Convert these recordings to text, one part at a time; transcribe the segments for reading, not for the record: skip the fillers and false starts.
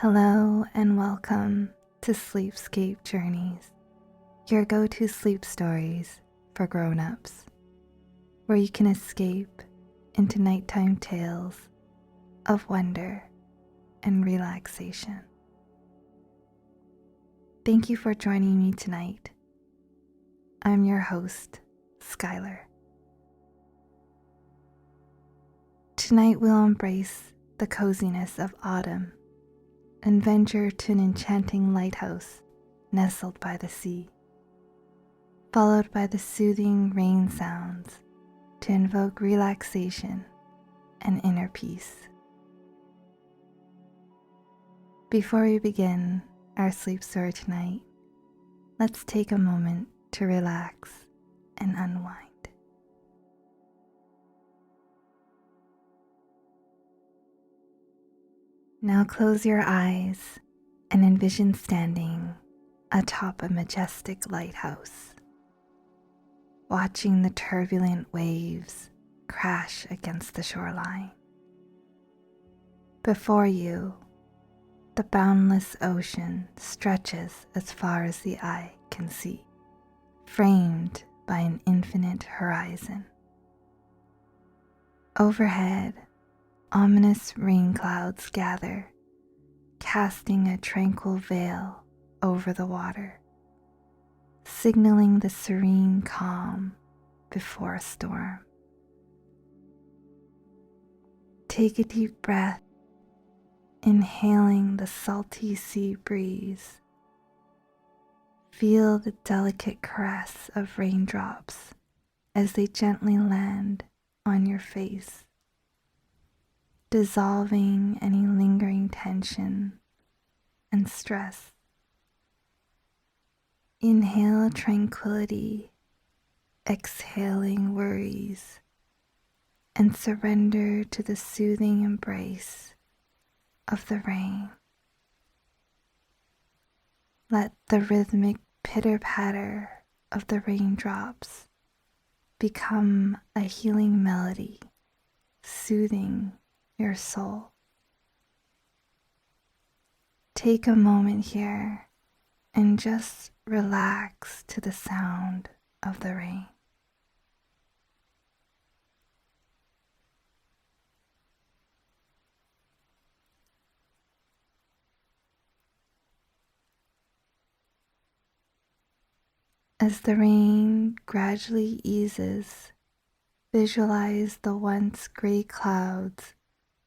Hello and welcome to Sleepscape Journeys, your go-to sleep stories for grown-ups, where you can escape into nighttime tales of wonder and relaxation. Thank you for joining me tonight. I'm your host, Skylar. Tonight we'll embrace the coziness of autumn and venture to an enchanting lighthouse nestled by the sea, followed by the soothing rain sounds to invoke relaxation and inner peace. Before we begin our sleep story tonight, let's take a moment to relax and unwind. Now close your eyes and envision standing atop a majestic lighthouse, watching the turbulent waves crash against the shoreline. Before you, the boundless ocean stretches as far as the eye can see, framed by an infinite horizon. Overhead, ominous rain clouds gather, casting a tranquil veil over the water, signaling the serene calm before a storm. Take a deep breath, inhaling the salty sea breeze. Feel the delicate caress of raindrops as they gently land on your face, dissolving any lingering tension and stress. Inhale tranquility, exhaling worries, and surrender to the soothing embrace of the rain. Let the rhythmic pitter-patter of the raindrops become a healing melody, soothing your soul. Take a moment here and just relax to the sound of the rain. As the rain gradually eases, visualize the once gray clouds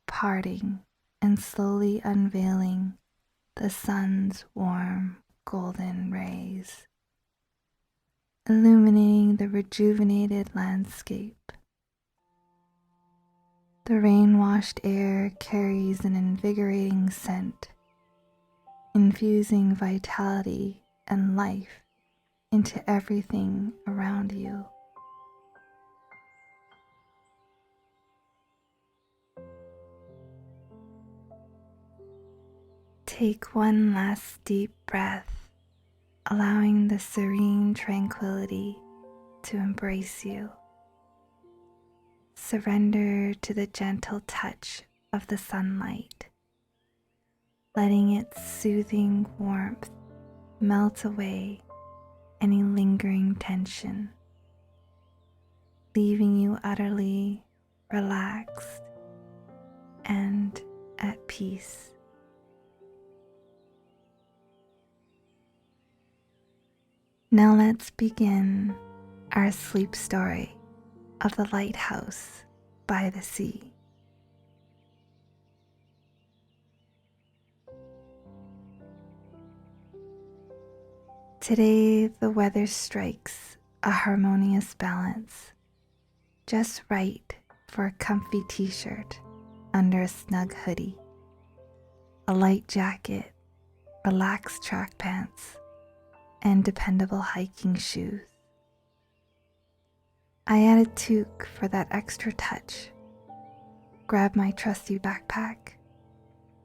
parting and slowly unveiling the sun's warm golden rays, illuminating the rejuvenated landscape. The rain-washed air carries an invigorating scent, infusing vitality and life into everything around you. Take one last deep breath, allowing the serene tranquility to embrace you. Surrender to the gentle touch of the sunlight, letting its soothing warmth melt away any lingering tension, leaving you utterly relaxed and at peace. Now let's begin our sleep story of the lighthouse by the sea. Today the weather strikes a harmonious balance, just right for a comfy t-shirt under a snug hoodie, a light jacket, relaxed track pants, and dependable hiking shoes. I added toque for that extra touch, grab my trusty backpack,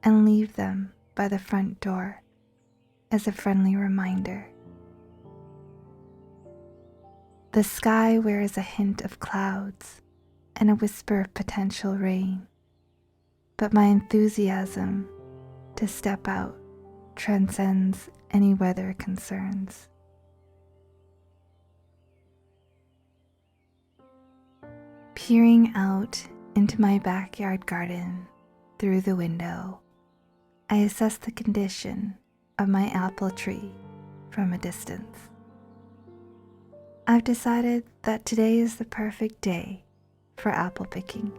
and leave them by the front door as a friendly reminder. The sky wears a hint of clouds and a whisper of potential rain, but my enthusiasm to step out transcends any weather concerns. Peering out into my backyard garden through the window, I assess the condition of my apple tree from a distance. I've decided that today is the perfect day for apple picking.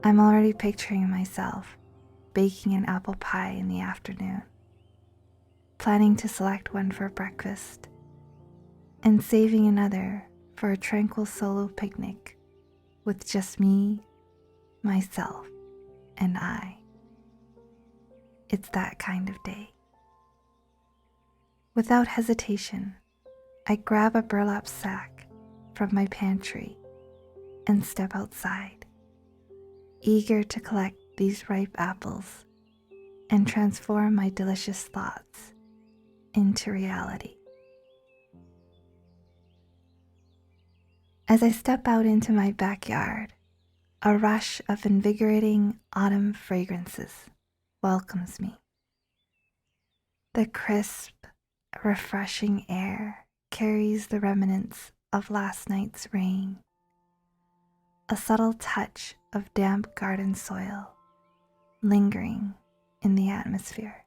I'm already picturing myself baking an apple pie in the afternoon, planning to select one for breakfast, and saving another for a tranquil solo picnic with just me, myself, and I. It's that kind of day. Without hesitation, I grab a burlap sack from my pantry and step outside, eager to collect these ripe apples and transform my delicious thoughts into reality. As I step out into my backyard, a rush of invigorating autumn fragrances welcomes me. The crisp, refreshing air carries the remnants of last night's rain, a subtle touch of damp garden soil lingering in the atmosphere.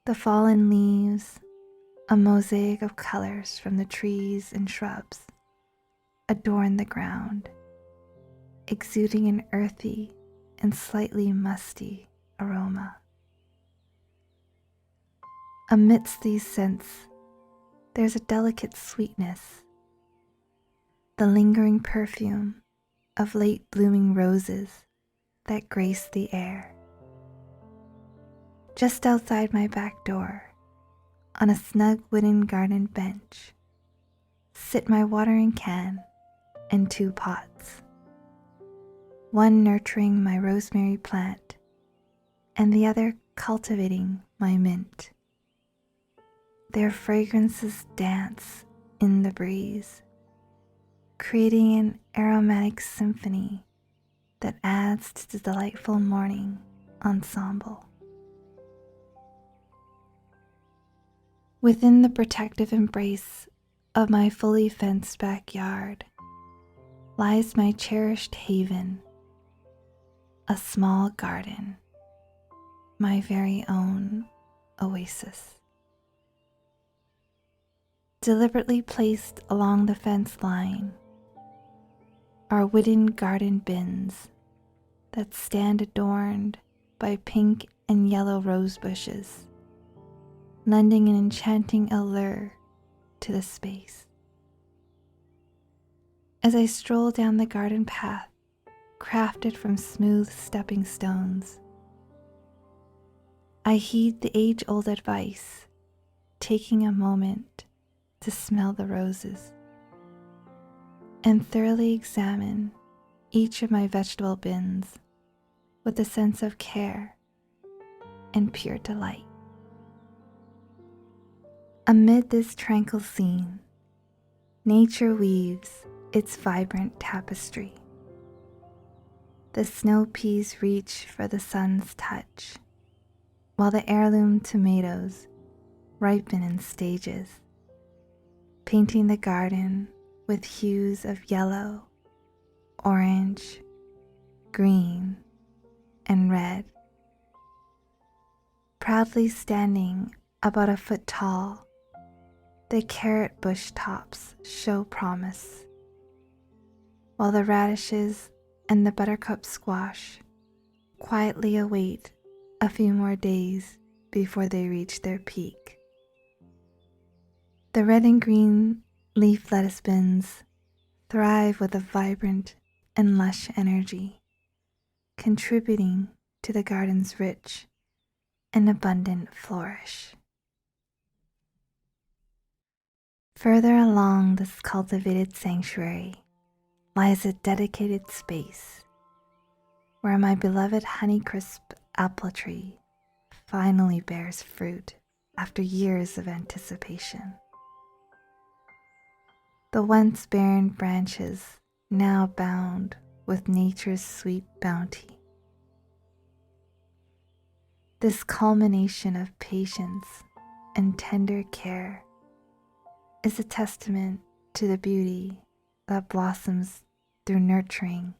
The fallen leaves, a mosaic of colors from the trees and shrubs, adorn the ground, exuding an earthy and slightly musty aroma. Amidst these scents, there's a delicate sweetness, the lingering perfume of late blooming roses that grace the air. Just outside my back door, on a snug wooden garden bench, sit my watering can and 2 pots, one nurturing my rosemary plant and the other cultivating my mint. Their fragrances dance in the breeze, creating an aromatic symphony that adds to the delightful morning ensemble. Within the protective embrace of my fully fenced backyard lies my cherished haven, a small garden, my very own oasis. Deliberately placed along the fence line are wooden garden bins that stand adorned by pink and yellow rose bushes, lending an enchanting allure to the space. As I stroll down the garden path crafted from smooth stepping stones, I heed the age-old advice, taking a moment to smell the roses and thoroughly examine each of my vegetable bins with a sense of care and pure delight. Amid this tranquil scene, nature weaves its vibrant tapestry. The snow peas reach for the sun's touch, while the heirloom tomatoes ripen in stages, painting the garden with hues of yellow, orange, green, and red. Proudly standing about a foot tall, the carrot bush tops show promise, while the radishes and the buttercup squash quietly await a few more days before they reach their peak. The red and green leaf lettuce bins thrive with a vibrant and lush energy, contributing to the garden's rich and abundant flourish. Further along this cultivated sanctuary lies a dedicated space where my beloved Honeycrisp apple tree finally bears fruit after years of anticipation. The once barren branches now bound with nature's sweet bounty, This culmination of patience and tender care is a testament to the beauty that blossoms through nurturing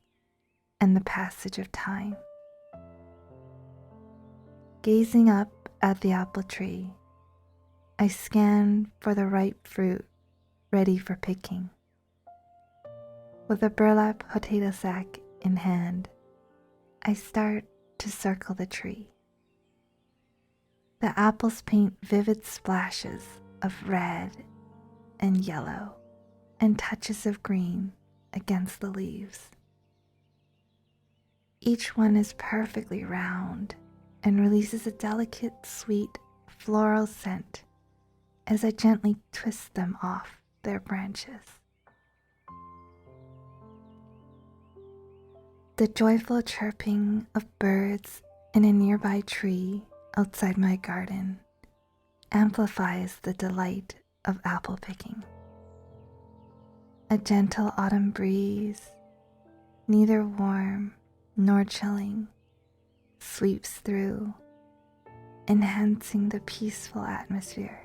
and the passage of time. Gazing up at the apple tree, I scan for the ripe fruit ready for picking. With a burlap potato sack in hand, I start to circle the tree. The apples paint vivid splashes of red and yellow and touches of green against the leaves. Each one is perfectly round and releases a delicate, sweet, floral scent as I gently twist them off their branches. The joyful chirping of birds in a nearby tree outside my garden amplifies the delight of apple picking. A gentle autumn breeze, neither warm nor chilling, sweeps through, enhancing the peaceful atmosphere.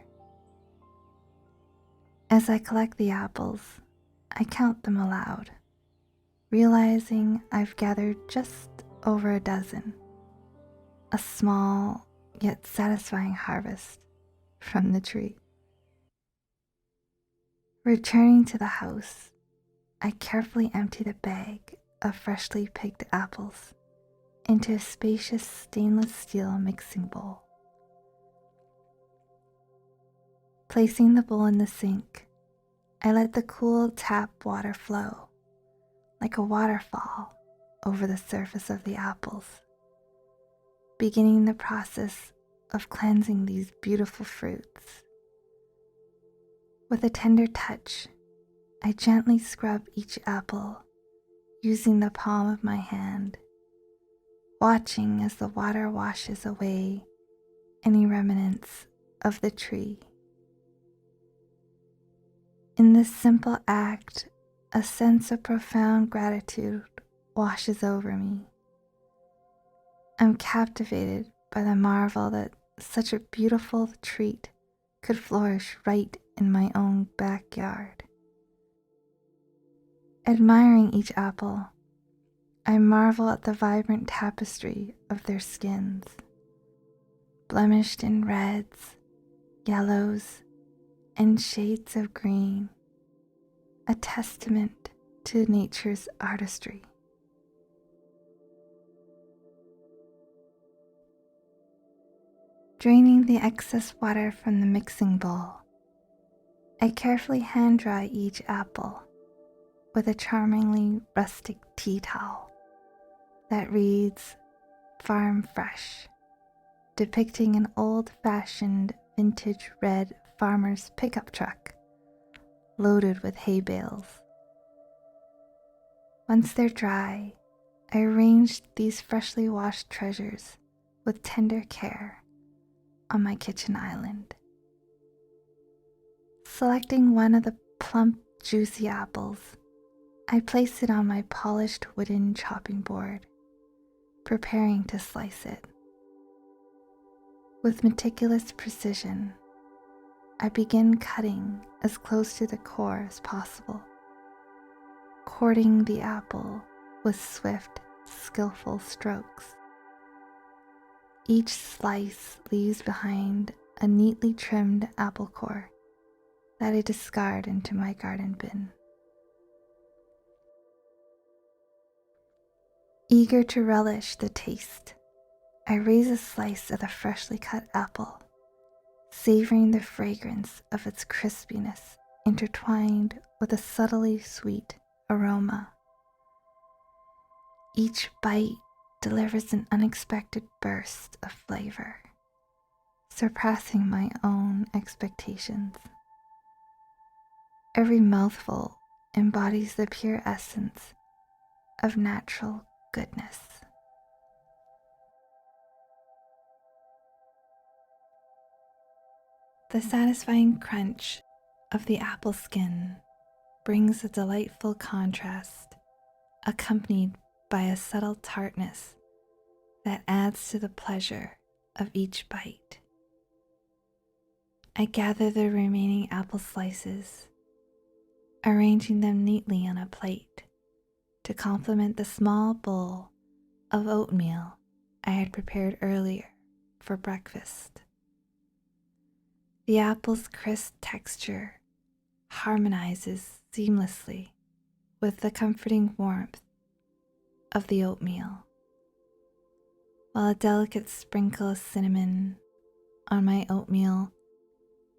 As I collect the apples, I count them aloud, realizing I've gathered just over a dozen, a small yet satisfying harvest from the tree. Returning to the house, I carefully empty the bag of freshly picked apples into a spacious stainless steel mixing bowl. Placing the bowl in the sink, I let the cool tap water flow like a waterfall over the surface of the apples, beginning the process of cleansing these beautiful fruits. With a tender touch, I gently scrub each apple using the palm of my hand, watching as the water washes away any remnants of the tree. In this simple act, a sense of profound gratitude washes over me. I'm captivated by the marvel that such a beautiful treat could flourish right in my own backyard. Admiring each apple, I marvel at the vibrant tapestry of their skins, blemished in reds, yellows, and shades of green, a testament to nature's artistry. Draining the excess water from the mixing bowl, I carefully hand dry each apple with a charmingly rustic tea towel that reads "Farm Fresh," depicting an old-fashioned vintage red farmer's pickup truck loaded with hay bales. Once they're dry, I arranged these freshly washed treasures with tender care on my kitchen island. Selecting one of the plump, juicy apples, I place it on my polished wooden chopping board, preparing to slice it. With meticulous precision, I begin cutting as close to the core as possible, courting the apple with swift, skillful strokes. Each slice leaves behind a neatly trimmed apple core that I discard into my garden bin. Eager to relish the taste, I raise a slice of the freshly cut apple, savoring the fragrance of its crispiness intertwined with a subtly sweet aroma. Each bite delivers an unexpected burst of flavor, surpassing my own expectations. Every mouthful embodies the pure essence of natural goodness. The satisfying crunch of the apple skin brings a delightful contrast, accompanied by a subtle tartness that adds to the pleasure of each bite. I gather the remaining apple slices, arranging them neatly on a plate to complement the small bowl of oatmeal I had prepared earlier for breakfast. The apple's crisp texture harmonizes seamlessly with the comforting warmth of the oatmeal, while a delicate sprinkle of cinnamon on my oatmeal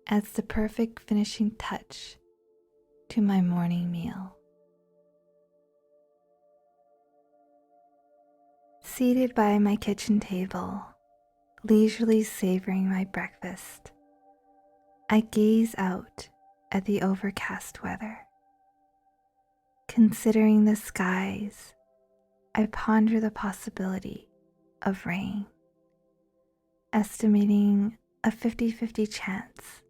adds the perfect finishing touch to my morning meal. Seated by my kitchen table, leisurely savoring my breakfast, I gaze out at the overcast weather. Considering the skies, I ponder the possibility of rain, estimating a 50-50 chance,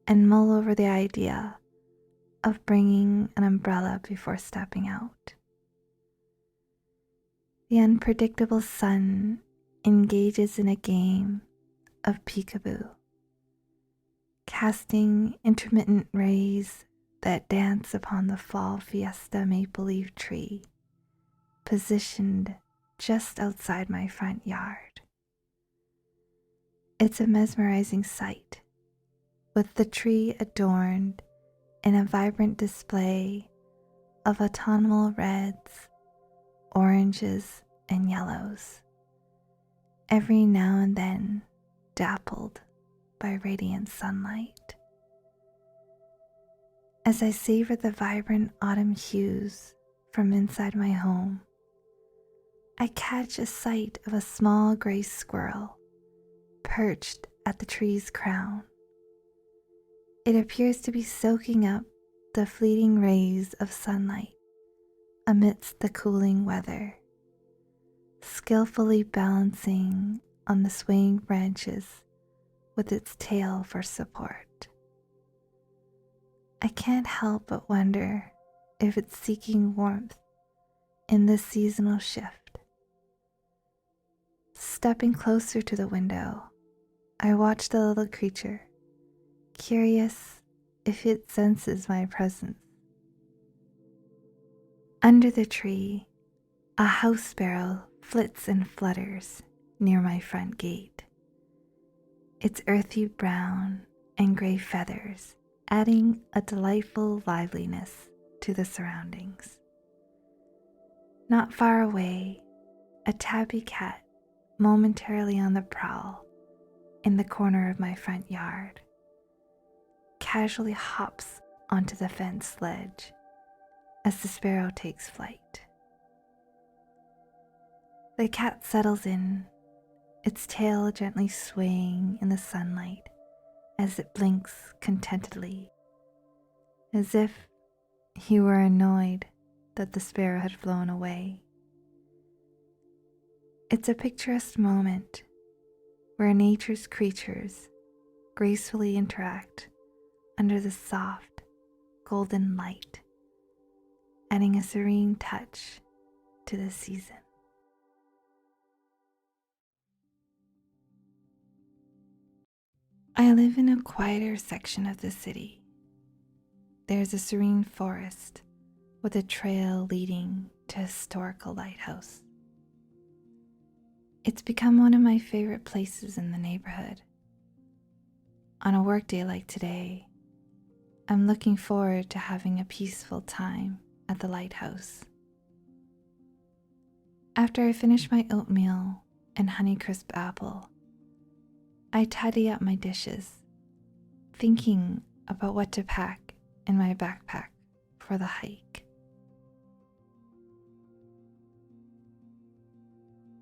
and mull over the idea of bringing an umbrella before stepping out. The unpredictable sun engages in a game of peekaboo, casting intermittent rays that dance upon the fall fiesta maple leaf tree positioned just outside my front yard. It's a mesmerizing sight, with the tree adorned in a vibrant display of autumnal reds, oranges, and yellows, every now and then dappled by radiant sunlight. As I savor the vibrant autumn hues from inside my home, I catch a sight of a small gray squirrel perched at the tree's crown. It appears to be soaking up the fleeting rays of sunlight amidst the cooling weather, skillfully balancing on the swaying branches with its tail for support. I can't help but wonder if it's seeking warmth in this seasonal shift. Stepping closer to the window, I watch the little creature, curious if it senses my presence. Under the tree, a house sparrow flits and flutters near my front gate, its earthy brown and gray feathers adding a delightful liveliness to the surroundings. Not far away, a tabby cat momentarily on the prowl in the corner of my front yard casually hops onto the fence ledge as the sparrow takes flight. The cat settles in, its tail gently swaying in the sunlight as it blinks contentedly, as if he were annoyed that the sparrow had flown away. It's a picturesque moment where nature's creatures gracefully interact under the soft, golden light, adding a serene touch to the season. I live in a quieter section of the city. There's a serene forest with a trail leading to a historical lighthouse. It's become one of my favorite places in the neighborhood. On a workday like today, I'm looking forward to having a peaceful time at the lighthouse. After I finish my oatmeal and Honeycrisp apple, I tidy up my dishes, thinking about what to pack in my backpack for the hike.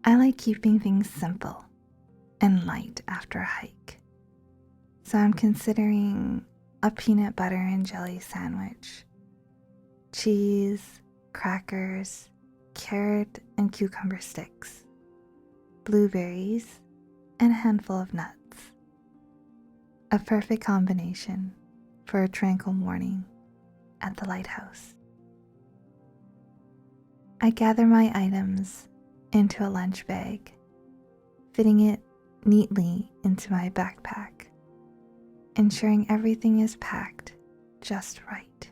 I like keeping things simple and light after a hike, so I'm considering a peanut butter and jelly sandwich, cheese, crackers, carrot and cucumber sticks, blueberries, and a handful of nuts. A perfect combination for a tranquil morning at the lighthouse. I gather my items into a lunch bag, fitting it neatly into my backpack, ensuring everything is packed just right.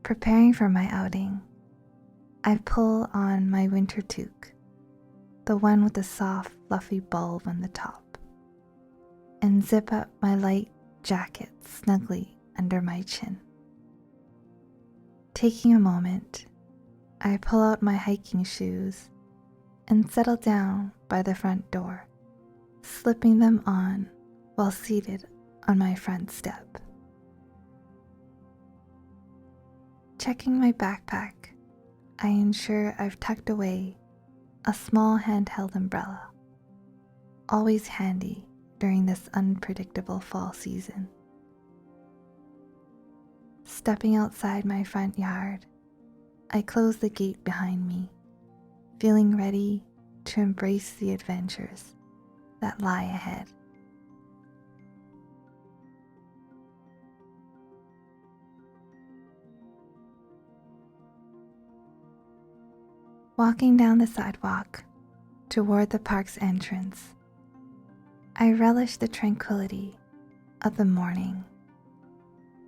Preparing for my outing, I pull on my winter toque, the one with the soft, fluffy bulb on the top, and zip up my light jacket snugly under my chin. Taking a moment, I pull out my hiking shoes and settle down by the front door, slipping them on while seated on my front step. Checking my backpack, I ensure I've tucked away a small handheld umbrella, always handy during this unpredictable fall season. Stepping outside my front yard, I close the gate behind me, feeling ready to embrace the adventures that lie ahead. Walking down the sidewalk toward the park's entrance, I relish the tranquility of the morning,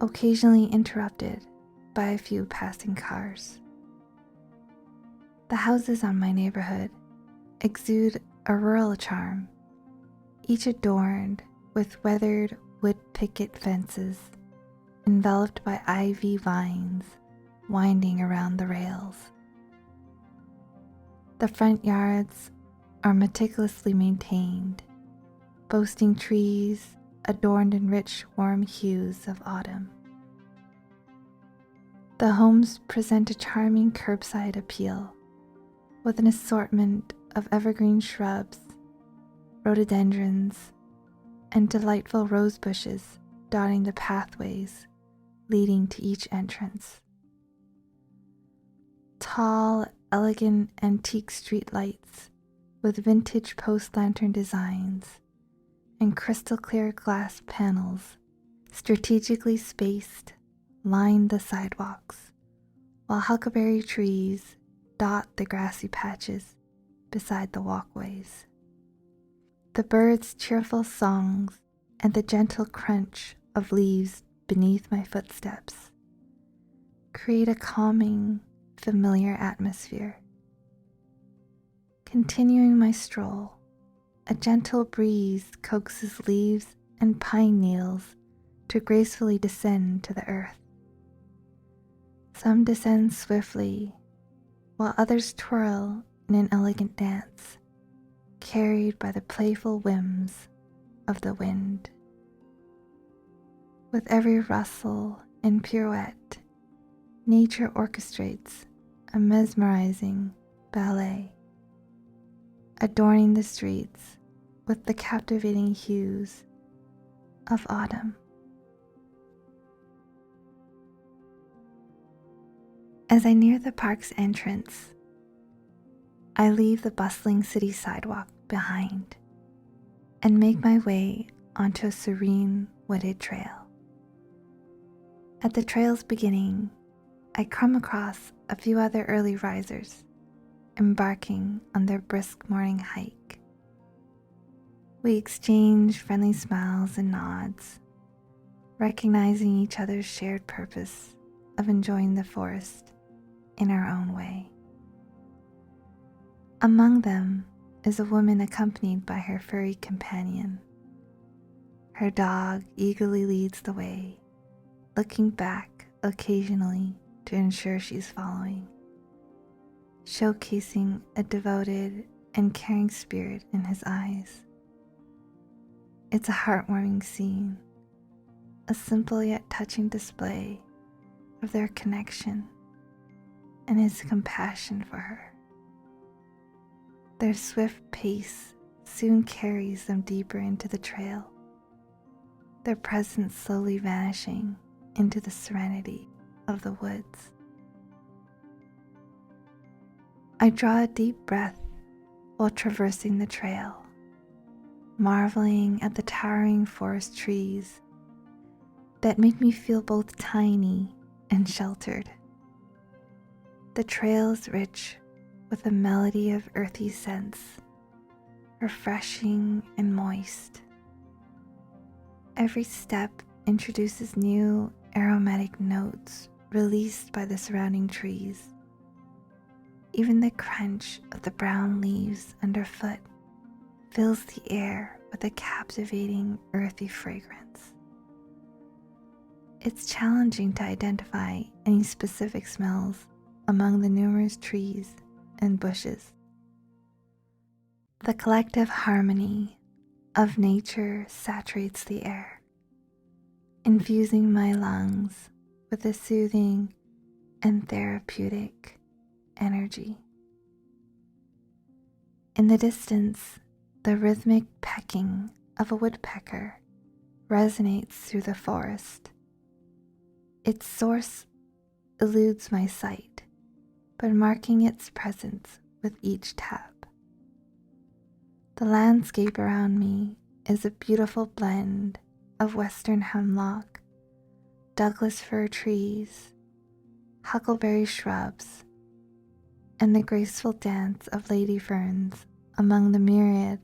occasionally interrupted by a few passing cars. The houses on my neighborhood exude a rural charm, each adorned with weathered wood picket fences enveloped by ivy vines winding around the rails. The front yards are meticulously maintained, boasting trees adorned in rich, warm hues of autumn. The homes present a charming curbside appeal, with an assortment of evergreen shrubs, rhododendrons, and delightful rose bushes dotting the pathways leading to each entrance. Tall, elegant antique street lights with vintage post lantern designs and crystal clear glass panels strategically spaced line the sidewalks, while huckleberry trees dot the grassy patches beside the walkways. The birds' cheerful songs and the gentle crunch of leaves beneath my footsteps create a calming, familiar atmosphere. Continuing my stroll, a gentle breeze coaxes leaves and pine needles to gracefully descend to the earth. Some descend swiftly, while others twirl in an elegant dance, carried by the playful whims of the wind. With every rustle and pirouette, nature orchestrates a mesmerizing ballet, adorning the streets with the captivating hues of autumn. As I near the park's entrance, I leave the bustling city sidewalk behind and make my way onto a serene wooded trail. At the trail's beginning, I come across a few other early risers embarking on their brisk morning hike. We exchange friendly smiles and nods, recognizing each other's shared purpose of enjoying the forest in our own way. Among them is a woman accompanied by her furry companion. Her dog eagerly leads the way, looking back occasionally to ensure she's following, showcasing a devoted and caring spirit in his eyes. It's a heartwarming scene, a simple yet touching display of their connection and his compassion for her. Their swift pace soon carries them deeper into the trail, their presence slowly vanishing into the serenity of the woods. I draw a deep breath while traversing the trail, marveling at the towering forest trees that make me feel both tiny and sheltered. The trail is rich with a melody of earthy scents, refreshing and moist. Every step introduces new aromatic notes released by the surrounding trees. Even the crunch of the brown leaves underfoot fills the air with a captivating earthy fragrance. It's challenging to identify any specific smells among the numerous trees and bushes. The collective harmony of nature saturates the air, infusing my lungs with a soothing and therapeutic energy. In the distance, the rhythmic pecking of a woodpecker resonates through the forest. Its source eludes my sight, but marking its presence with each tap. The landscape around me is a beautiful blend of western hemlock, Douglas fir trees, huckleberry shrubs, and the graceful dance of lady ferns among the myriad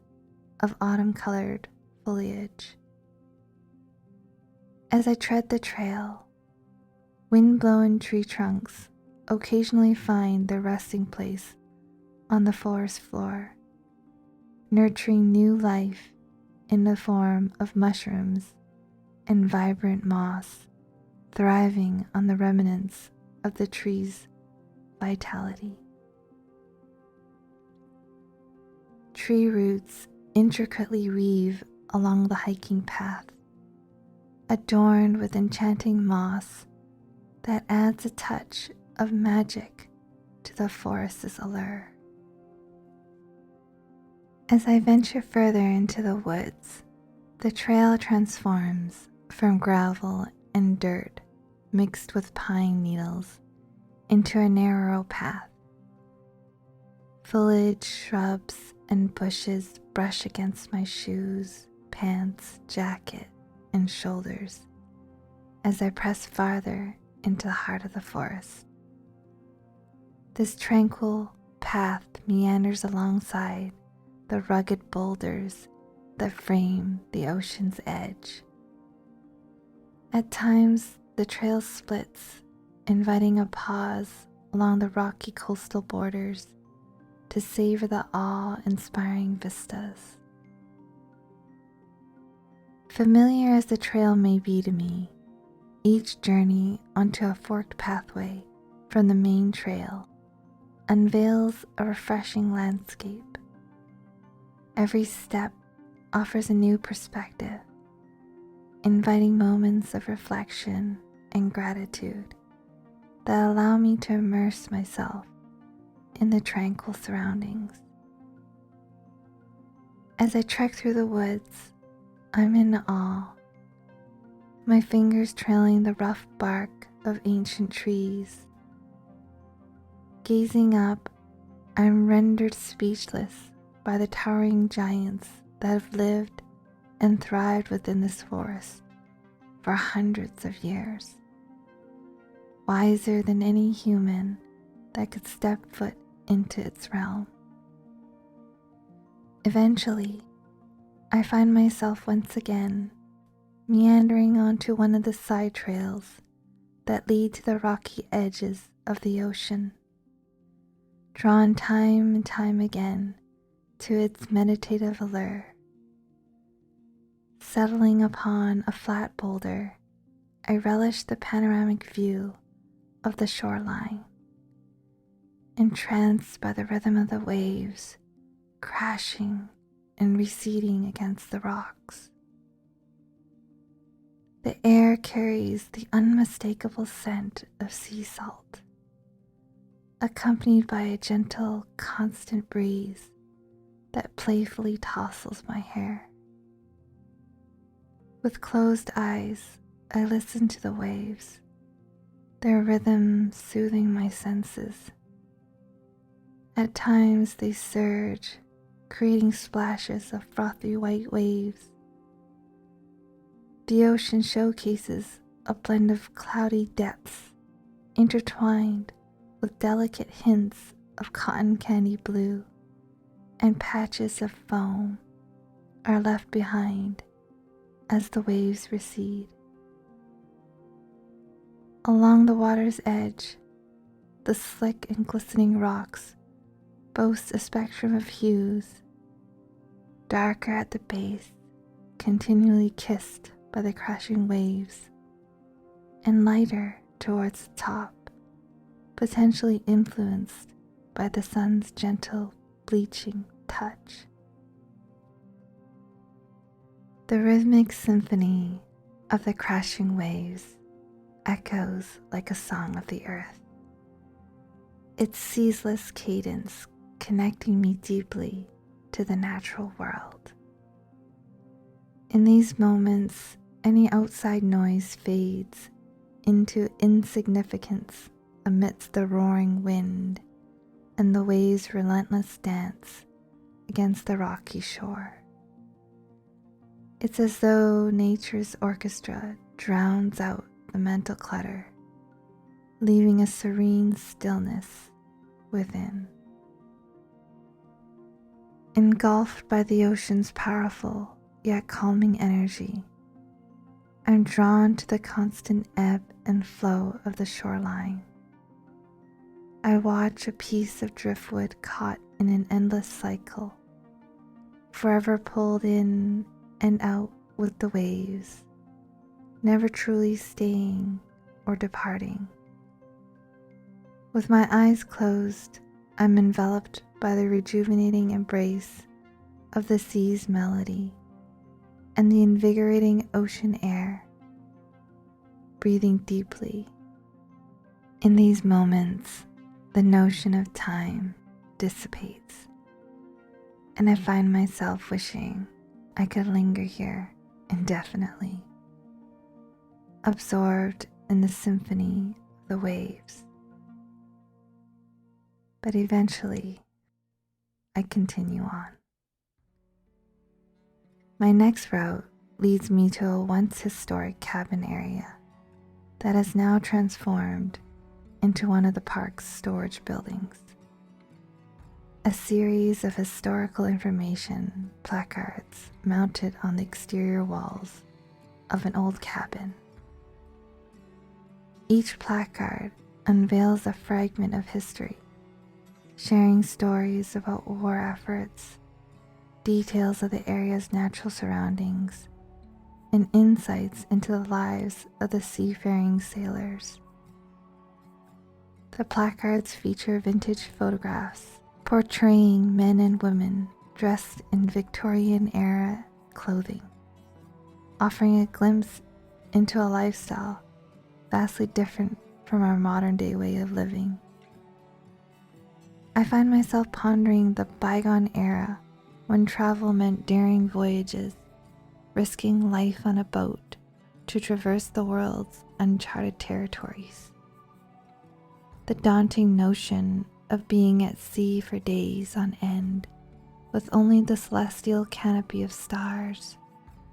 of autumn-colored foliage. As I tread the trail, wind-blown tree trunks occasionally find their resting place on the forest floor, nurturing new life in the form of mushrooms and vibrant moss thriving on the remnants of the tree's vitality. Tree roots intricately weave along the hiking path, adorned with enchanting moss that adds a touch of magic to the forest's allure. As I venture further into the woods, the trail transforms from gravel and dirt mixed with pine needles into a narrow path. Foliage, shrubs, and bushes brush against my shoes, pants, jacket, and shoulders as I press farther into the heart of the forest. This tranquil path meanders alongside the rugged boulders that frame the ocean's edge. At times, the trail splits, inviting a pause along the rocky coastal borders to savor the awe-inspiring vistas. Familiar as the trail may be to me, each journey onto a forked pathway from the main trail unveils a refreshing landscape. Every step offers a new perspective, inviting moments of reflection and gratitude that allow me to immerse myself in the tranquil surroundings. As I trek through the woods, I'm in awe, my fingers trailing the rough bark of ancient trees. Gazing up, I'm rendered speechless by the towering giants that have lived and thrived within this forest for hundreds of years, wiser than any human that could step foot into its realm. Eventually, I find myself once again meandering onto one of the side trails that lead to the rocky edges of the ocean, drawn time and time again to its meditative allure. Settling upon a flat boulder, I relish the panoramic view of the shoreline, entranced by the rhythm of the waves crashing and receding against the rocks. The air carries the unmistakable scent of sea salt, accompanied by a gentle, constant breeze that playfully tousles my hair. With closed eyes, I listen to the waves, their rhythm soothing my senses. At times they surge, creating splashes of frothy white waves. The ocean showcases a blend of cloudy depths intertwined with delicate hints of cotton candy blue and patches of foam are left behind as the waves recede. Along the water's edge, the slick and glistening rocks boast a spectrum of hues, darker at the base, continually kissed by the crashing waves, and lighter towards the top, potentially influenced by the sun's gentle, bleaching touch. The rhythmic symphony of the crashing waves echoes like a song of the earth, its ceaseless cadence connecting me deeply to the natural world. In these moments, any outside noise fades into insignificance amidst the roaring wind and the waves' relentless dance against the rocky shore. It's as though nature's orchestra drowns out the mental clutter, leaving a serene stillness within. Engulfed by the ocean's powerful yet calming energy, I'm drawn to the constant ebb and flow of the shoreline. I watch a piece of driftwood caught in an endless cycle, forever pulled in and out with the waves, never truly staying or departing. With my eyes closed, I'm enveloped by the rejuvenating embrace of the sea's melody and the invigorating ocean air. Breathing deeply. In these moments, the notion of time dissipates, and I find myself wishing I could linger here indefinitely, absorbed in the symphony of the waves. But eventually, I continue on. My next route leads me to a once historic cabin area that has now transformed into one of the park's storage buildings. A series of historical information placards mounted on the exterior walls of an old cabin. Each placard unveils a fragment of history, sharing stories about war efforts, details of the area's natural surroundings, and insights into the lives of the seafaring sailors. The placards feature vintage photographs portraying men and women dressed in Victorian-era clothing, offering a glimpse into a lifestyle vastly different from our modern-day way of living. I find myself pondering the bygone era when travel meant daring voyages, risking life on a boat to traverse the world's uncharted territories. The daunting notion of being at sea for days on end, with only the celestial canopy of stars,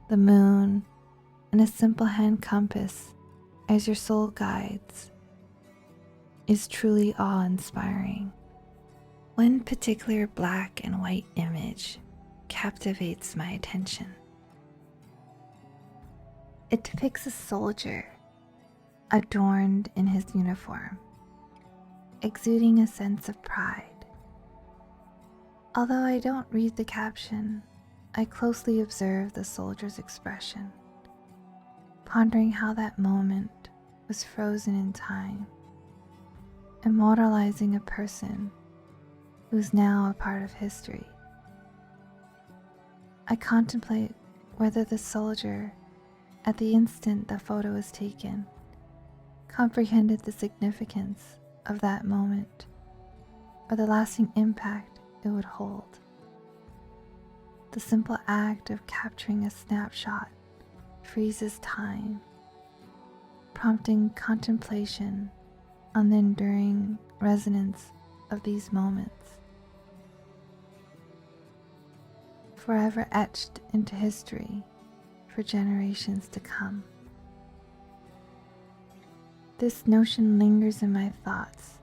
the moon, and a simple hand compass as your soul guides, is truly awe-inspiring. One particular black and white image captivates my attention. It depicts a soldier adorned in his uniform, exuding a sense of pride. Although I don't read the caption, I closely observe the soldier's expression, pondering how that moment was frozen in time, immortalizing a person who's now a part of history. I contemplate whether the soldier, at the instant the photo was taken, comprehended the significance of that moment or the lasting impact it would hold. The simple act of capturing a snapshot freezes time, prompting contemplation on the enduring resonance of these moments, forever etched into history for generations to come. This notion lingers in my thoughts,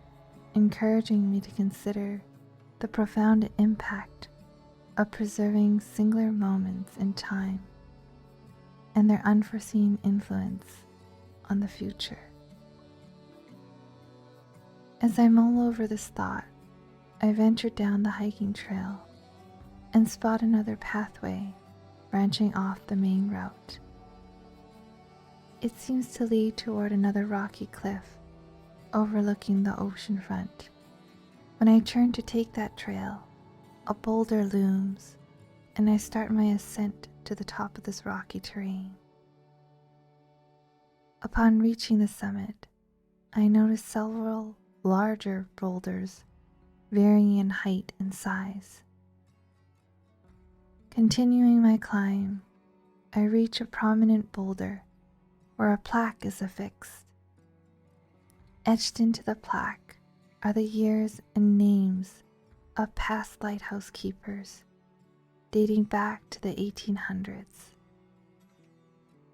encouraging me to consider the profound impact of preserving singular moments in time and their unforeseen influence on the future. As I mull over this thought, I venture down the hiking trail and spot another pathway branching off the main route. It seems to lead toward another rocky cliff overlooking the ocean front. When I turn to take that trail, a boulder looms and I start my ascent to the top of this rocky terrain. Upon reaching the summit, I notice several larger boulders varying in height and size. Continuing my climb, I reach a prominent boulder where a plaque is affixed. Etched into the plaque are the years and names of past lighthouse keepers, dating back to the 1800s.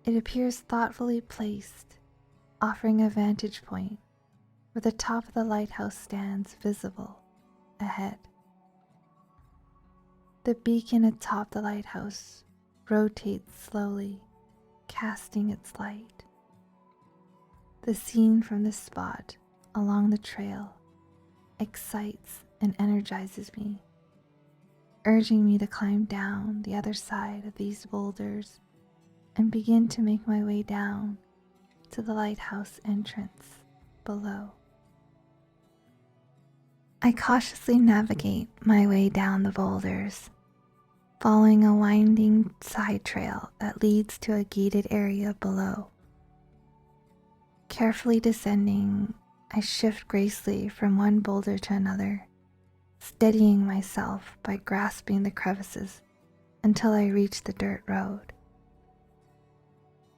It appears thoughtfully placed, offering a vantage point where the top of the lighthouse stands visible ahead. The beacon atop the lighthouse rotates slowly, casting its light. The scene from this spot along the trail excites and energizes me, urging me to climb down the other side of these boulders and begin to make my way down to the lighthouse entrance below. I cautiously navigate my way down the boulders, following a winding side trail that leads to a gated area below. Carefully descending, I shift gracefully from one boulder to another, steadying myself by grasping the crevices until I reach the dirt road.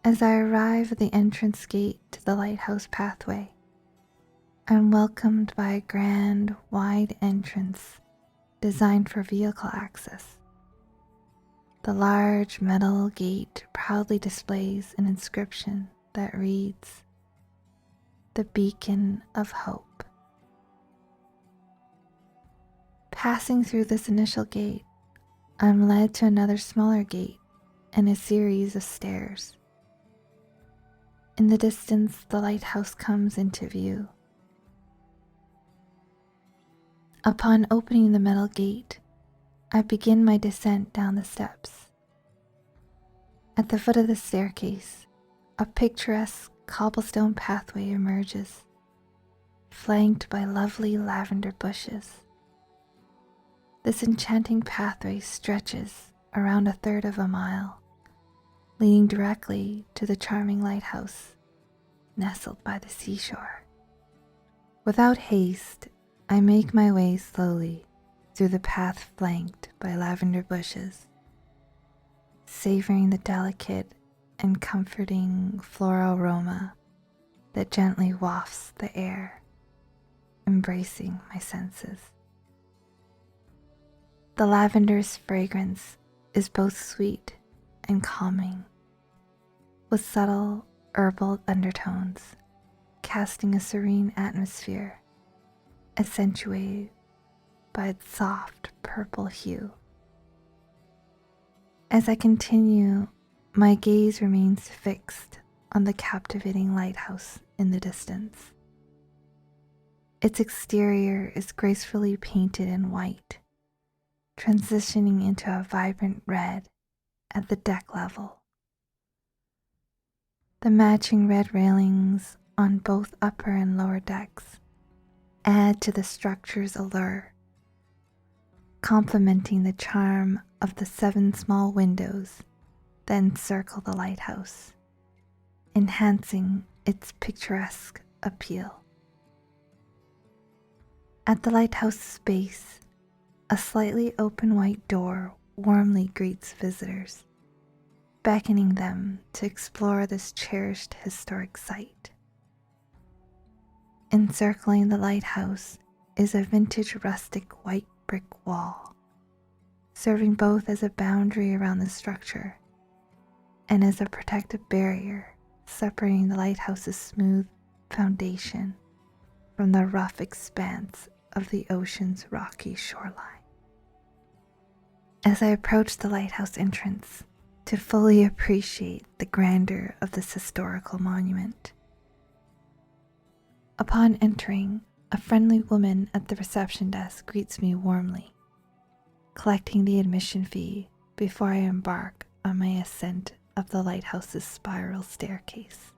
As I arrive at the entrance gate to the lighthouse pathway, I'm welcomed by a grand, wide entrance designed for vehicle access. The large metal gate proudly displays an inscription that reads, "The Beacon of Hope." Passing through this initial gate, I'm led to another smaller gate and a series of stairs. In the distance, the lighthouse comes into view. Upon opening the metal gate, I begin my descent down the steps. At the foot of the staircase, a picturesque cobblestone pathway emerges, flanked by lovely lavender bushes. This enchanting pathway stretches around 1/3 of a mile, leading directly to the charming lighthouse nestled by the seashore. Without haste, I make my way slowly through the path flanked by lavender bushes, savoring the delicate and comforting floral aroma that gently wafts the air, embracing my senses. The lavender's fragrance is both sweet and calming, with subtle herbal undertones, casting a serene atmosphere, accentuated by its soft purple hue. As I continue, my gaze remains fixed on the captivating lighthouse in the distance. Its exterior is gracefully painted in white, transitioning into a vibrant red at the deck level. The matching red railings on both upper and lower decks add to the structure's allure, complementing the charm of the 7 small windows that encircle the lighthouse, enhancing its picturesque appeal. At the lighthouse base, a slightly open white door warmly greets visitors, beckoning them to explore this cherished historic site. Encircling the lighthouse is a vintage rustic white brick wall, serving both as a boundary around the structure and as a protective barrier separating the lighthouse's smooth foundation from the rough expanse of the ocean's rocky shoreline. as I approach the lighthouse entrance to fully appreciate the grandeur of this historical monument. Upon entering, a friendly woman at the reception desk greets me warmly, collecting the admission fee before I embark on my ascent of the lighthouse's spiral staircase.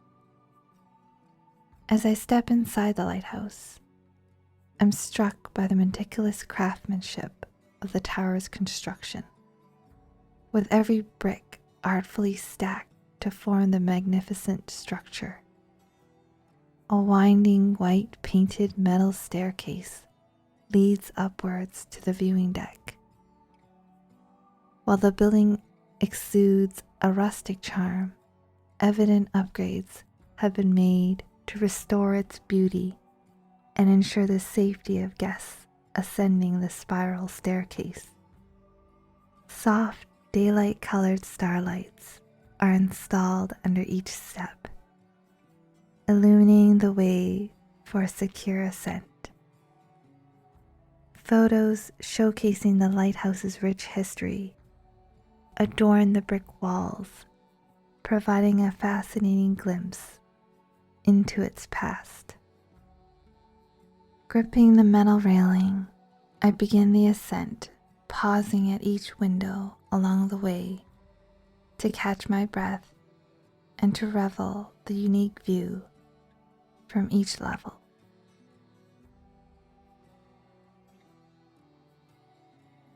As I step inside the lighthouse, I'm struck by the meticulous craftsmanship of the tower's construction, with every brick artfully stacked to form the magnificent structure. A winding white painted metal staircase leads upwards to the viewing deck, while the building exudes a rustic charm. Evident upgrades have been made to restore its beauty and ensure the safety of guests ascending the spiral staircase. Soft daylight-colored starlights are installed under each step, illuminating the way for a secure ascent. Photos showcasing the lighthouse's rich history adorn the brick walls, providing a fascinating glimpse into its past. Gripping the metal railing, I begin the ascent, pausing at each window along the way to catch my breath and to revel the unique view from each level.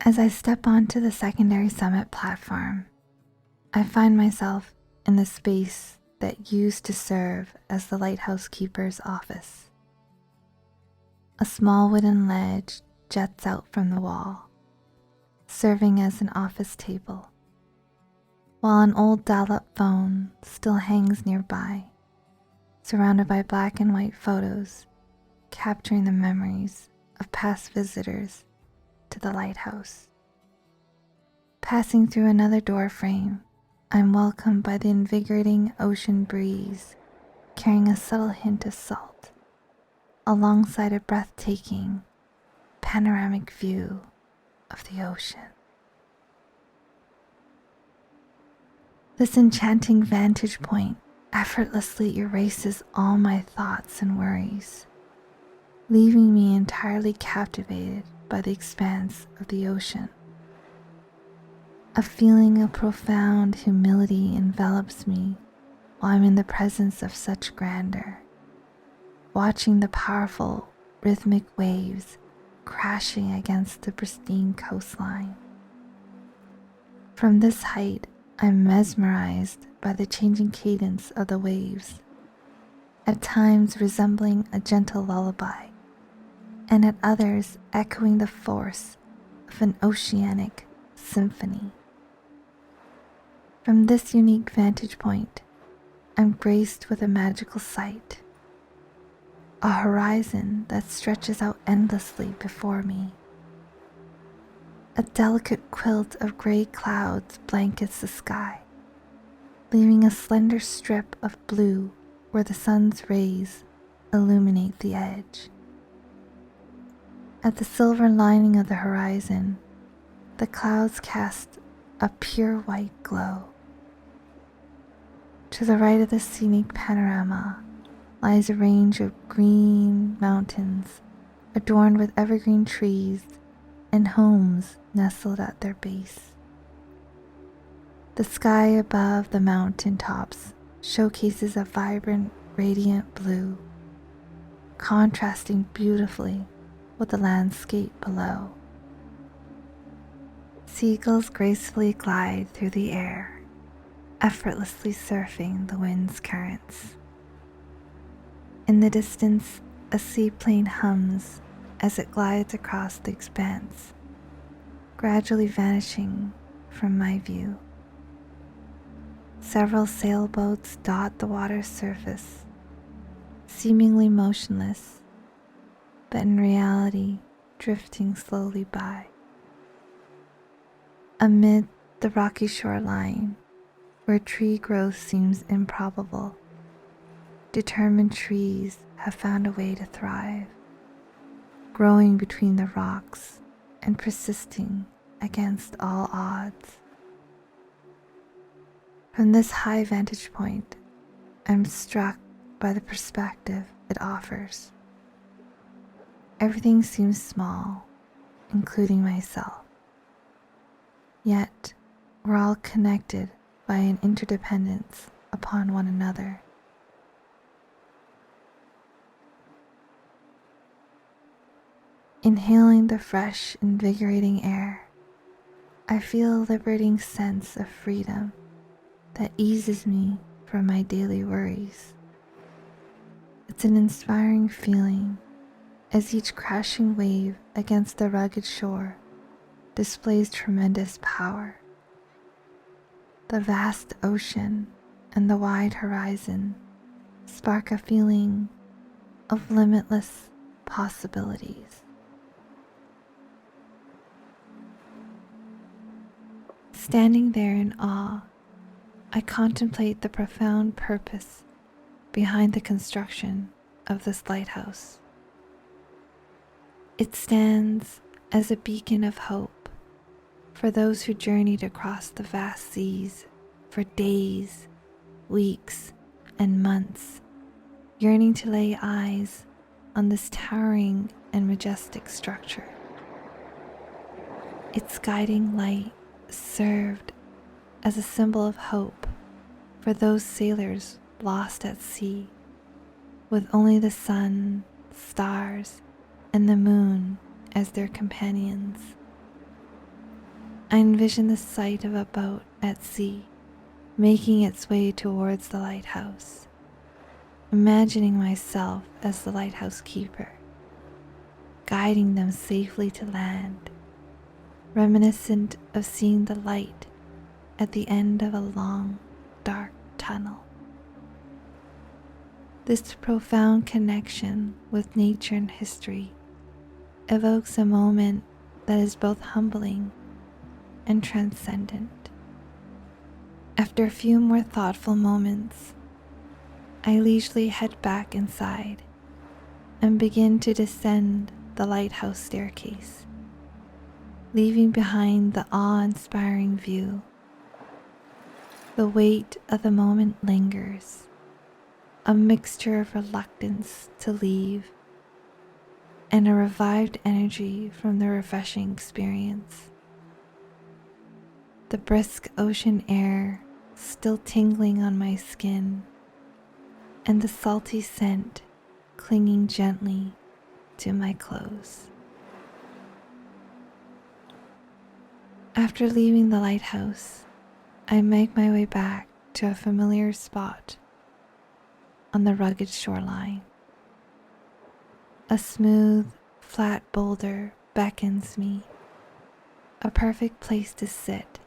As I step onto the secondary summit platform, I find myself in the space that used to serve as the lighthouse keeper's office. A small wooden ledge juts out from the wall, serving as an office table, while an old dial-up phone still hangs nearby, surrounded by black and white photos capturing the memories of past visitors to the lighthouse. Passing through another door frame, I'm welcomed by the invigorating ocean breeze, carrying a subtle hint of salt, alongside a breathtaking panoramic view of the ocean. This enchanting vantage point effortlessly erases all my thoughts and worries, leaving me entirely captivated by the expanse of the ocean. A feeling of profound humility envelops me while I'm in the presence of such grandeur, watching the powerful, rhythmic waves crashing against the pristine coastline. From this height, I'm mesmerized by the changing cadence of the waves, at times resembling a gentle lullaby, and at others echoing the force of an oceanic symphony. From this unique vantage point, I'm graced with a magical sight, a horizon that stretches out endlessly before me. A delicate quilt of gray clouds blankets the sky, leaving a slender strip of blue where the sun's rays illuminate the edge. At the silver lining of the horizon, the clouds cast a pure white glow. To the right of the scenic panorama lies a range of green mountains adorned with evergreen trees and homes nestled at their base. The sky above the mountain tops showcases a vibrant, radiant blue, contrasting beautifully with the landscape below. Seagulls gracefully glide through the air, effortlessly surfing the wind's currents. In the distance, a seaplane hums as it glides across the expanse, gradually vanishing from my view. Several sailboats dot the water's surface, seemingly motionless, but in reality drifting slowly by. Amid the rocky shoreline, where tree growth seems improbable, determined trees have found a way to thrive, growing between the rocks and persisting against all odds. From this high vantage point, I'm struck by the perspective it offers. Everything seems small, including myself. Yet, we're all connected by an interdependence upon one another. Inhaling the fresh, invigorating air, I feel a liberating sense of freedom that eases me from my daily worries. It's an inspiring feeling as each crashing wave against the rugged shore displays tremendous power. The vast ocean and the wide horizon spark a feeling of limitless possibilities. Standing there in awe, I contemplate the profound purpose behind the construction of this lighthouse. It stands as a beacon of hope for those who journeyed across the vast seas for days, weeks, and months, yearning to lay eyes on this towering and majestic structure. Its guiding light served as a symbol of hope for those sailors lost at sea, with only the sun, stars, and the moon as their companions. I envision the sight of a boat at sea making its way towards the lighthouse, imagining myself as the lighthouse keeper, guiding them safely to land, reminiscent of seeing the light at the end of a long, dark tunnel. This profound connection with nature and history evokes a moment that is both humbling and transcendent. After a few more thoughtful moments, I leisurely head back inside and begin to descend the lighthouse staircase, leaving behind the awe-inspiring view. The weight of the moment lingers, a mixture of reluctance to leave and a revived energy from the refreshing experience. The brisk ocean air still tingling on my skin, and the salty scent clinging gently to my clothes. After leaving the lighthouse, I make my way back to a familiar spot on the rugged shoreline. A smooth, flat boulder beckons me, a perfect place to sit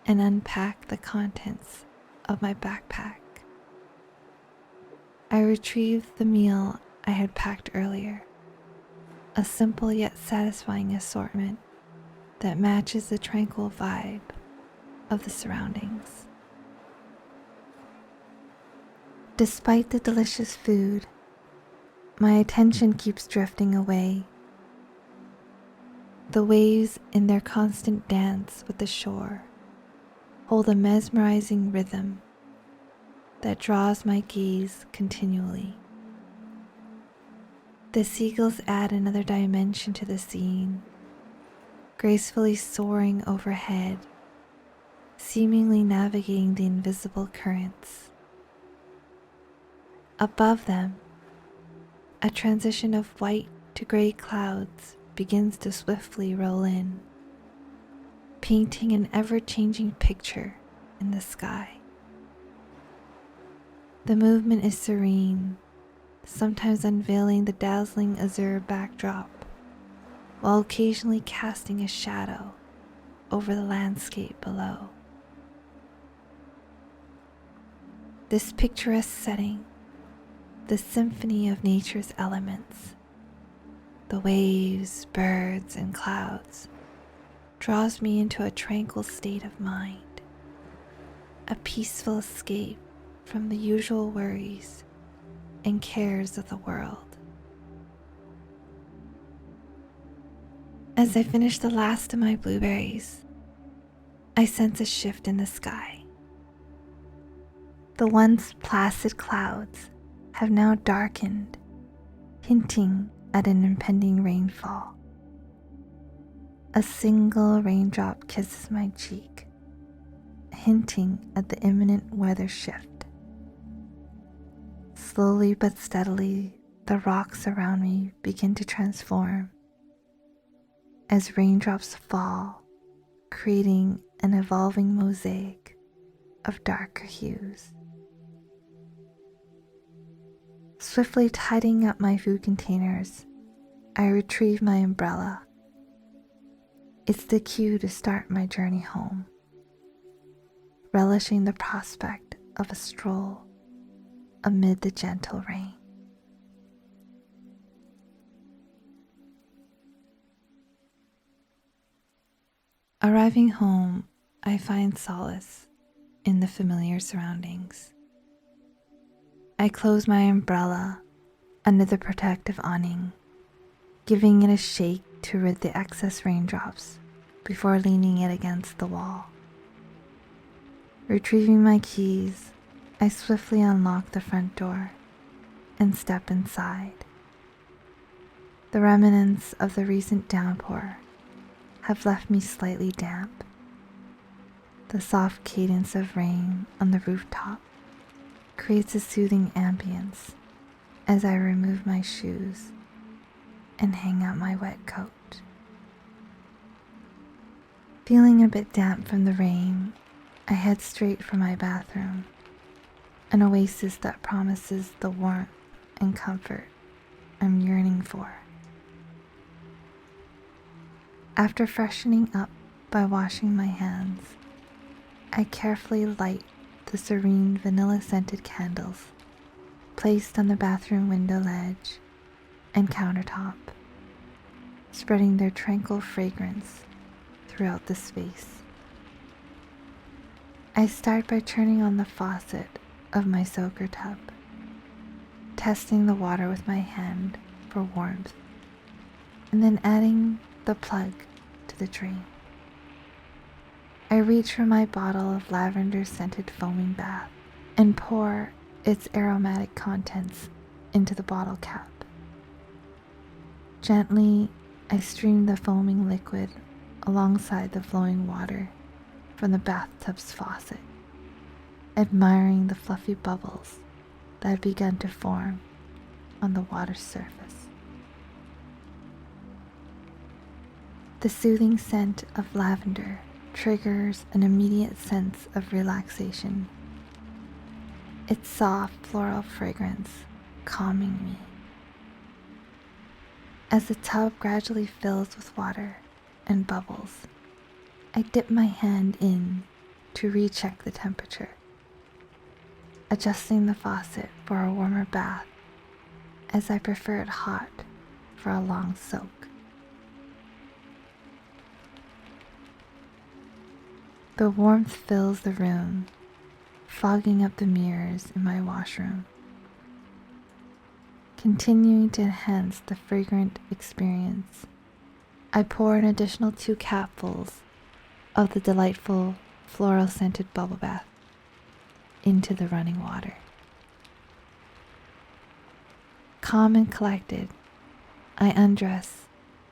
and unpack the contents of my backpack. I retrieve the meal I had packed earlier, a simple yet satisfying assortment that matches the tranquil vibe of the surroundings. Despite the delicious food, my attention keeps drifting away. The waves in their constant dance with the shore hold a mesmerizing rhythm that draws my gaze continually. The seagulls add another dimension to the scene, gracefully soaring overhead, seemingly navigating the invisible currents. Above them, a transition of white to gray clouds begins to swiftly roll in, painting an ever-changing picture in the sky. The movement is serene, sometimes unveiling the dazzling azure backdrop, while occasionally casting a shadow over the landscape below. This picturesque setting, the symphony of nature's elements, the waves, birds, and clouds, draws me into a tranquil state of mind, a peaceful escape from the usual worries and cares of the world. As I finish the last of my blueberries, I sense a shift in the sky. The once placid clouds have now darkened, hinting at an impending rainfall. A single raindrop kisses my cheek, hinting at the imminent weather shift. Slowly but steadily, the rocks around me begin to transform as raindrops fall, creating an evolving mosaic of darker hues. Swiftly tidying up my food containers, I retrieve my umbrella. It's the cue to start my journey home, relishing the prospect of a stroll amid the gentle rain. Arriving home, I find solace in the familiar surroundings. I close my umbrella under the protective awning, giving it a shake to rid the excess raindrops before leaning it against the wall. Retrieving my keys, I swiftly unlock the front door and step inside. The remnants of the recent downpour have left me slightly damp. The soft cadence of rain on the rooftop creates a soothing ambience as I remove my shoes and hang out my wet coat. Feeling a bit damp from the rain, I head straight for my bathroom, an oasis that promises the warmth and comfort I'm yearning for. After freshening up by washing my hands, I carefully light the serene vanilla-scented candles placed on the bathroom window ledge and countertop, spreading their tranquil fragrance throughout the space. I start by turning on the faucet of my soaker tub, testing the water with my hand for warmth, and then adding the plug to the drain. I reach for my bottle of lavender-scented foaming bath and pour its aromatic contents into the bottle cap. Gently, I stream the foaming liquid alongside the flowing water from the bathtub's faucet, admiring the fluffy bubbles that have begun to form on the water's surface. The soothing scent of lavender triggers an immediate sense of relaxation, its soft floral fragrance calming me. As the tub gradually fills with water and bubbles, I dip my hand in to recheck the temperature, adjusting the faucet for a warmer bath as I prefer it hot for a long soak. The warmth fills the room, fogging up the mirrors in my washroom, continuing to enhance the fragrant experience. I pour an additional 2 capfuls of the delightful floral-scented bubble bath into the running water. Calm and collected, I undress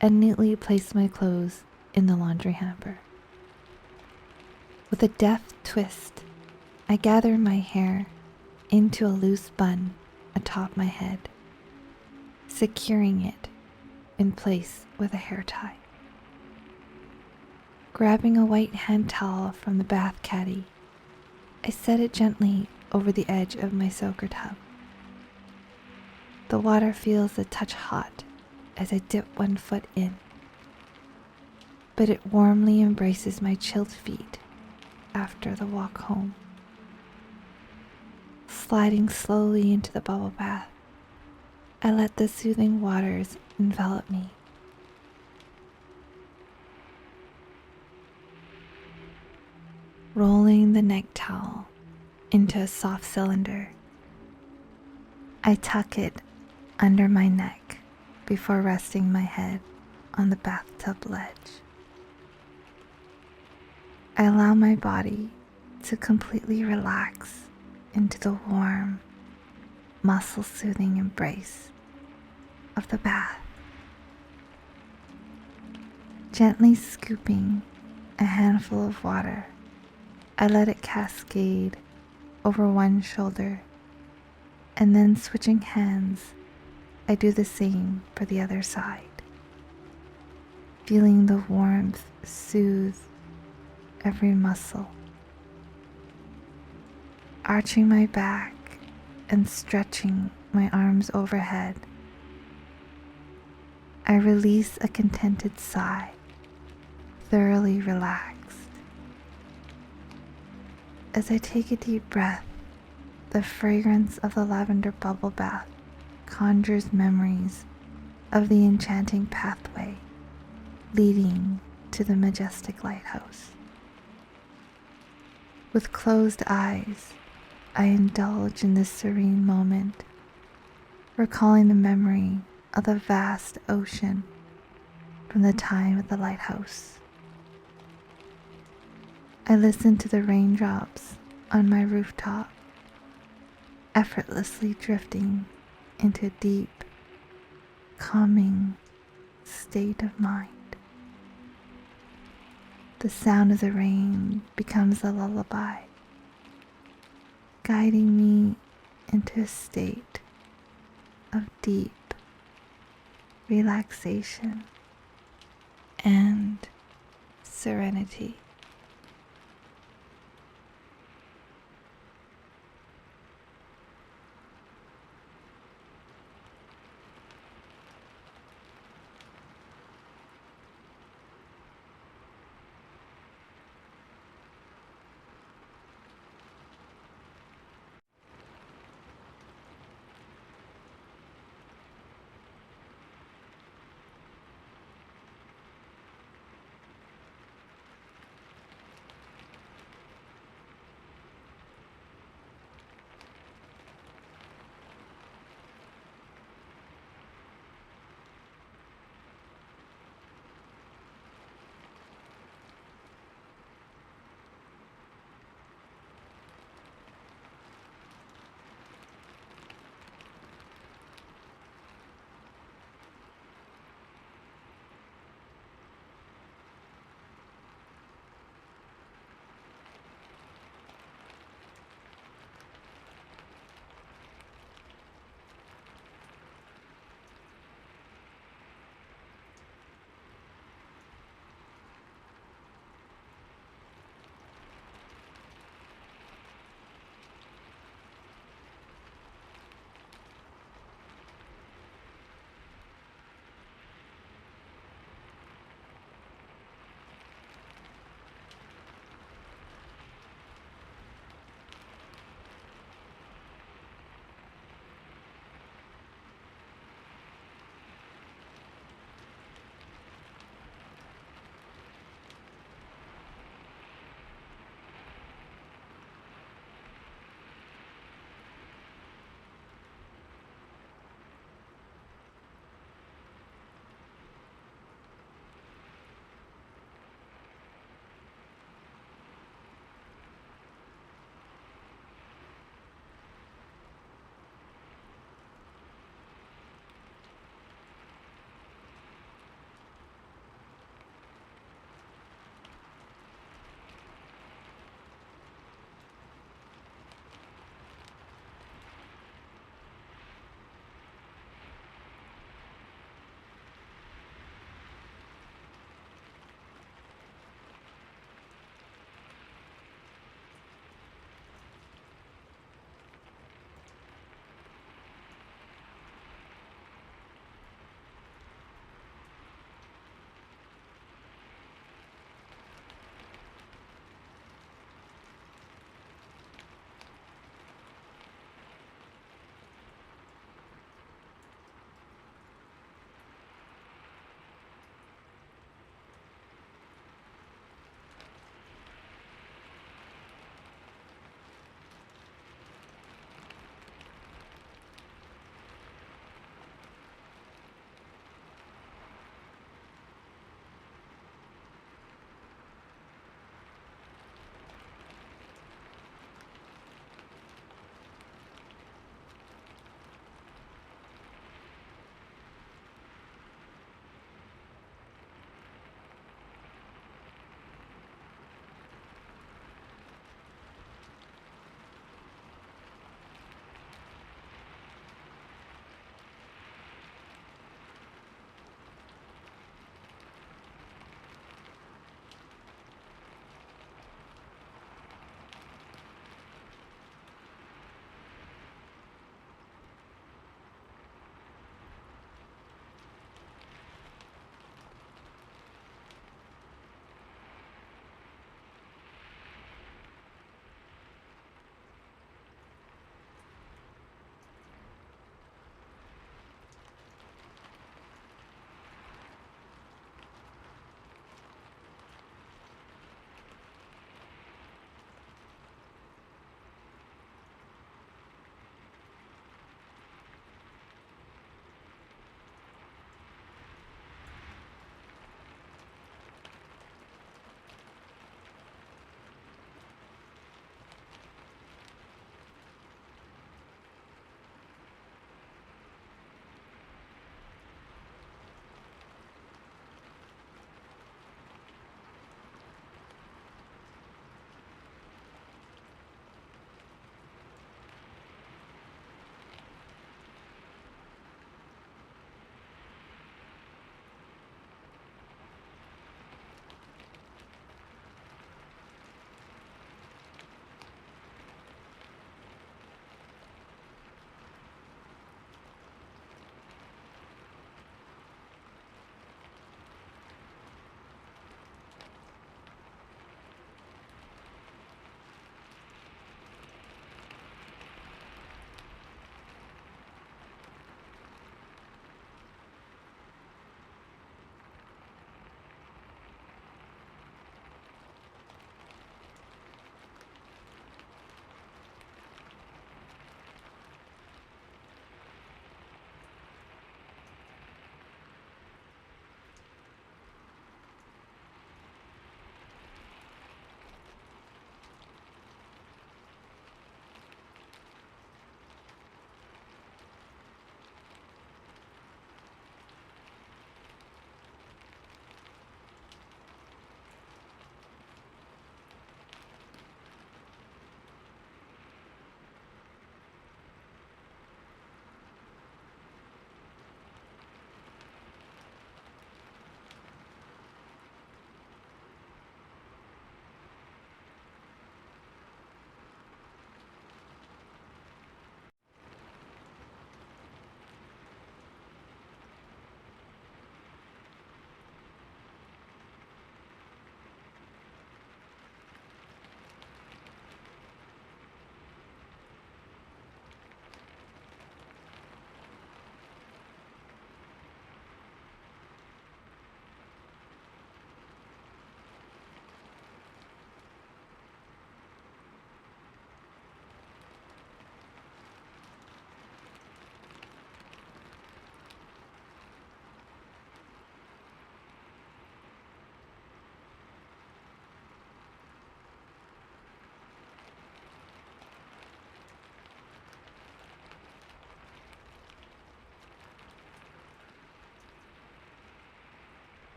and neatly place my clothes in the laundry hamper. With a deft twist, I gather my hair into a loose bun atop my head, securing it in place with a hair tie. Grabbing a white hand towel from the bath caddy, I set it gently over the edge of my soaker tub. The water feels a touch hot as I dip one foot in, but it warmly embraces my chilled feet after the walk home. Sliding slowly into the bubble bath, I let the soothing waters envelop me. Rolling the neck towel into a soft cylinder, I tuck it under my neck before resting my head on the bathtub ledge. I allow my body to completely relax into the warm, muscle-soothing embrace of the bath. Gently scooping a handful of water, I let it cascade over one shoulder, and then switching hands, I do the same for the other side, feeling the warmth soothe every muscle. Arching my back and stretching my arms overhead, I release a contented sigh, thoroughly relaxed. As I take a deep breath, the fragrance of the lavender bubble bath conjures memories of the enchanting pathway leading to the majestic lighthouse. With closed eyes, I indulge in this serene moment, recalling the memory of the vast ocean from the time at the lighthouse. I listen to the raindrops on my rooftop, effortlessly drifting into a deep, calming state of mind. The sound of the rain becomes a lullaby, guiding me into a state of deep relaxation and serenity.